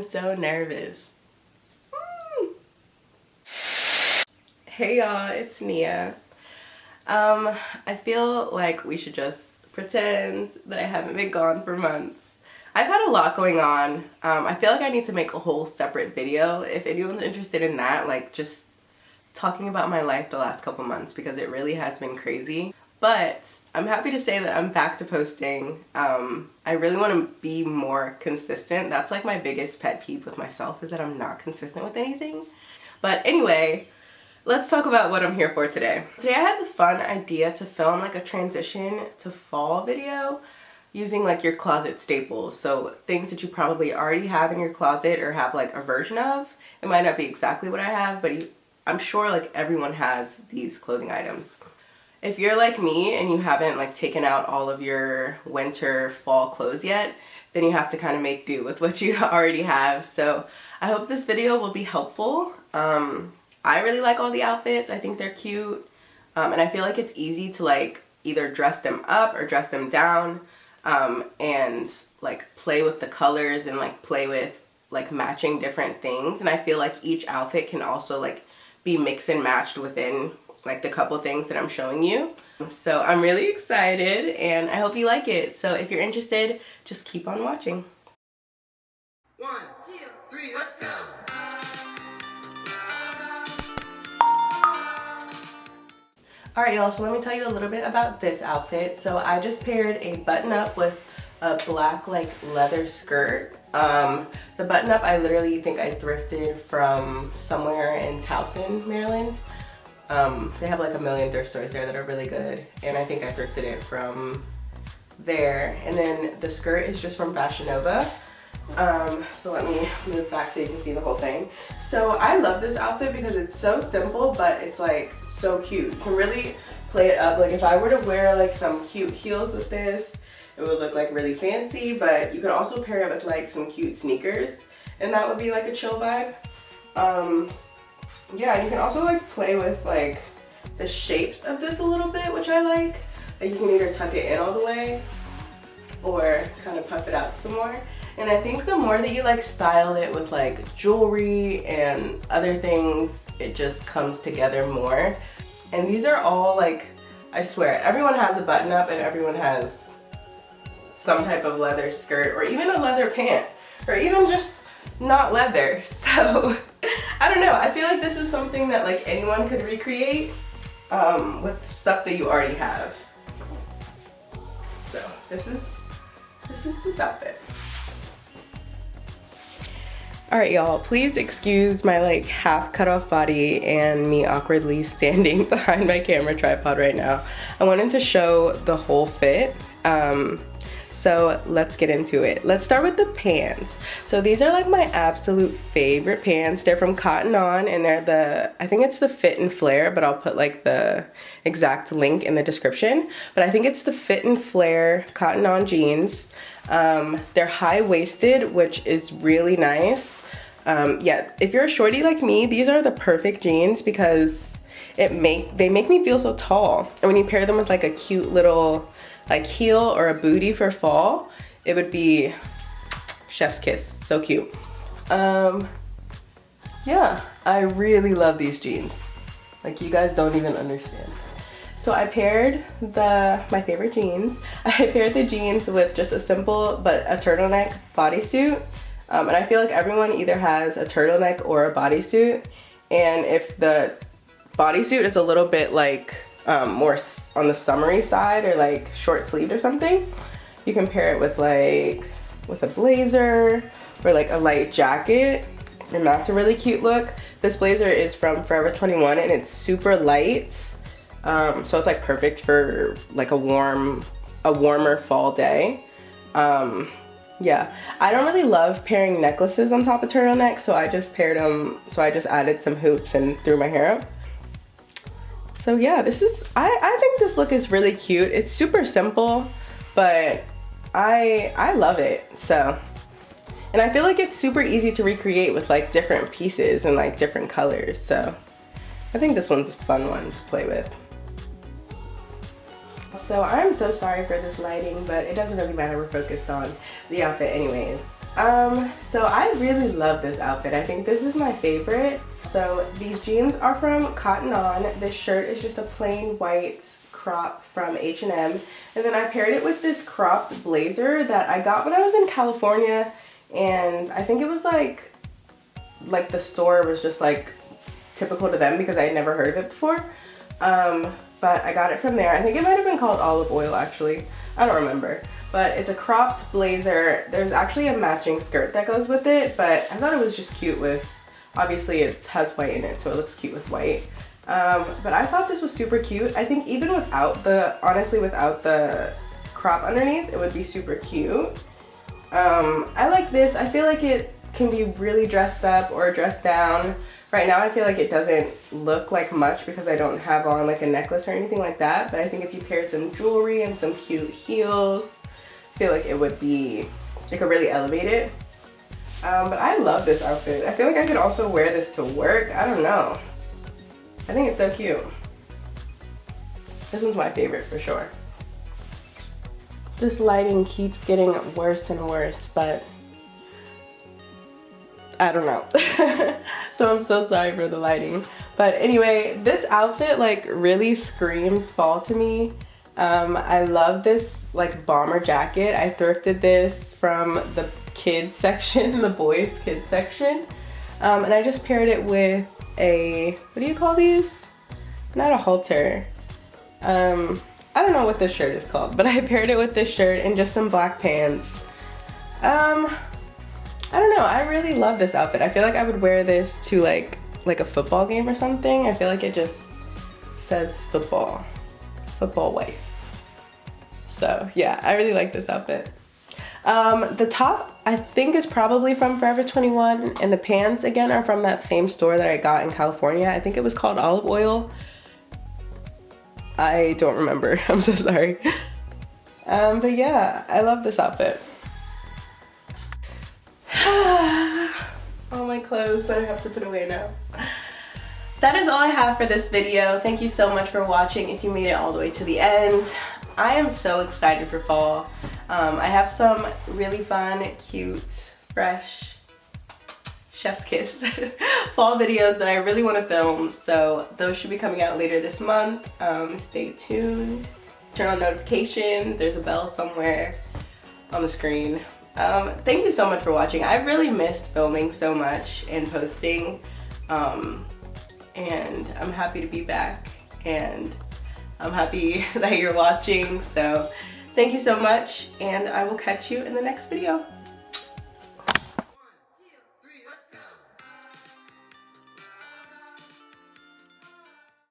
so nervous. Hey y'all, it's Nia. I feel like we should just pretend that I haven't been gone for months. I've had a lot going on. I feel like I need to make a whole separate video if anyone's interested in that, like just talking about my life the last couple months, because it really has been crazy. But I'm happy to say that I'm back to posting. I really want to be more consistent. That's like my biggest pet peeve with myself, is that I'm not consistent with anything. But anyway, let's talk about what I'm here for today. Today I had the fun idea to film like a transition to fall video using like your closet staples. So things that you probably already have in your closet or have like a version of. It might not be exactly what I have, but I'm sure like everyone has these clothing items. If you're like me and you haven't like taken out all of your winter fall clothes yet, then you have to kind of make do with what you already have. So I hope this video will be helpful. I really like all the outfits. I think they're cute. And I feel like it's easy to like either dress them up or dress them down, and like play with the colors and like play with like matching different things. And I feel like each outfit can also like be mixed and matched within like the couple things that I'm showing you. So I'm really excited and I hope you like it. So if you're interested, just keep on watching. 1, 2, 3, let's go! Alright y'all, so let me tell you a little bit about this outfit. So I just paired a button up with a black like leather skirt. The button up I literally think I thrifted from somewhere in Towson, Maryland. They have like a million thrift stores there that are really good, and I think I thrifted it from there. And then the skirt is just from Fashion Nova. So let me move back so you can see the whole thing. So I love this outfit because it's so simple, but it's like so cute. You can really play it up. Like if I were to wear like some cute heels with this, it would look like really fancy, but you could also pair it with like some cute sneakers and that would be like a chill vibe. Yeah, you can also like play with like the shapes of this a little bit, which I like. Like you can either tuck it in all the way or kind of puff it out some more. And I think the more that you like style it with like jewelry and other things, it just comes together more. And these are all like, I swear, everyone has a button up and everyone has some type of leather skirt or even a leather pant or even just not leather. So I don't know, I feel like this is something that like anyone could recreate with stuff that you already have. So this is this outfit. Alright y'all, please excuse my like half cut off body and me awkwardly standing behind my camera tripod right now. I wanted to show the whole fit. So let's get into it. Let's start with the pants. So these are like my absolute favorite pants. They're from Cotton On and they're I think it's the Fit and Flare, but I'll put like the exact link in the description. But I think it's the Fit and Flare Cotton On jeans. They're high-waisted, which is really nice. Yeah, if you're a shorty like me, these are the perfect jeans because they make me feel so tall. And when you pair them with like a cute little like heel or a booty for fall, it would be chef's kiss. So cute. Yeah, I really love these jeans. Like you guys don't even understand. So I paired my favorite jeans. I paired the jeans with just a simple but a turtleneck bodysuit. And I feel like everyone either has a turtleneck or a bodysuit. And if the bodysuit is a little bit like more on the summery side or like short sleeved or something, you can pair it with a blazer or like a light jacket, and that's a really cute look. This blazer is from Forever 21 and it's super light, so it's like perfect for like a warmer fall day. Yeah, I don't really love pairing necklaces on top of turtlenecks, so I just paired them, so I just added some hoops and threw my hair up. So yeah, I think this look is really cute. It's super simple, but I love it. So, and I feel like it's super easy to recreate with like different pieces and like different colors. So I think this one's a fun one to play with. So I'm so sorry for this lighting, but it doesn't really matter. We're focused on the outfit anyways. So I really love this outfit. I think this is my favorite. So these jeans are from Cotton On. This shirt is just a plain white crop from H&M. And then I paired it with this cropped blazer that I got when I was in California. And I think it was like the store was just like typical to them because I had never heard of it before. But I got it from there. I think it might have been called Olive Oil actually. I don't remember. But it's a cropped blazer. There's actually a matching skirt that goes with it, but I thought it was just cute with, obviously it has white in it, so it looks cute with white. But I thought this was super cute. I think even without the, honestly without the crop underneath, it would be super cute. I like this. I feel like it can be really dressed up or dressed down. Right now I feel like it doesn't look like much because I don't have on like a necklace or anything like that, but I think if you paired some jewelry and some cute heels, I feel like it would be, it could really elevate it. But I love this outfit. I feel like I could also wear this to work. I don't know. I think it's so cute. This one's my favorite for sure. This lighting keeps getting worse and worse, but I don't know. So I'm so sorry for the lighting. But anyway, this outfit like really screams fall to me. I love this like bomber jacket. I thrifted this from the kids section, the boys kids section. And I just paired it with a, what do you call these? Not a halter. I don't know what this shirt is called, but I paired it with this shirt and just some black pants. I don't know, I really love this outfit. I feel like I would wear this to like a football game or something. I feel like it just says football wife. So yeah, I really like this outfit. The top I think is probably from Forever 21, and the pants again are from that same store that I got in California. I think it was called Olive Oil. I don't remember, I'm so sorry. But yeah, I love this outfit. All my clothes that I have to put away now. That is all I have for this video. Thank you so much for watching if you made it all the way to the end. I am so excited for fall. I have some really fun, cute, fresh, chef's kiss fall videos that I really want to film, so those should be coming out later this month. Stay tuned, turn on notifications, there's a bell somewhere on the screen. Thank you so much for watching. I really missed filming so much and posting, and I'm happy to be back, and I'm happy that you're watching, so thank you so much, and I will catch you in the next video.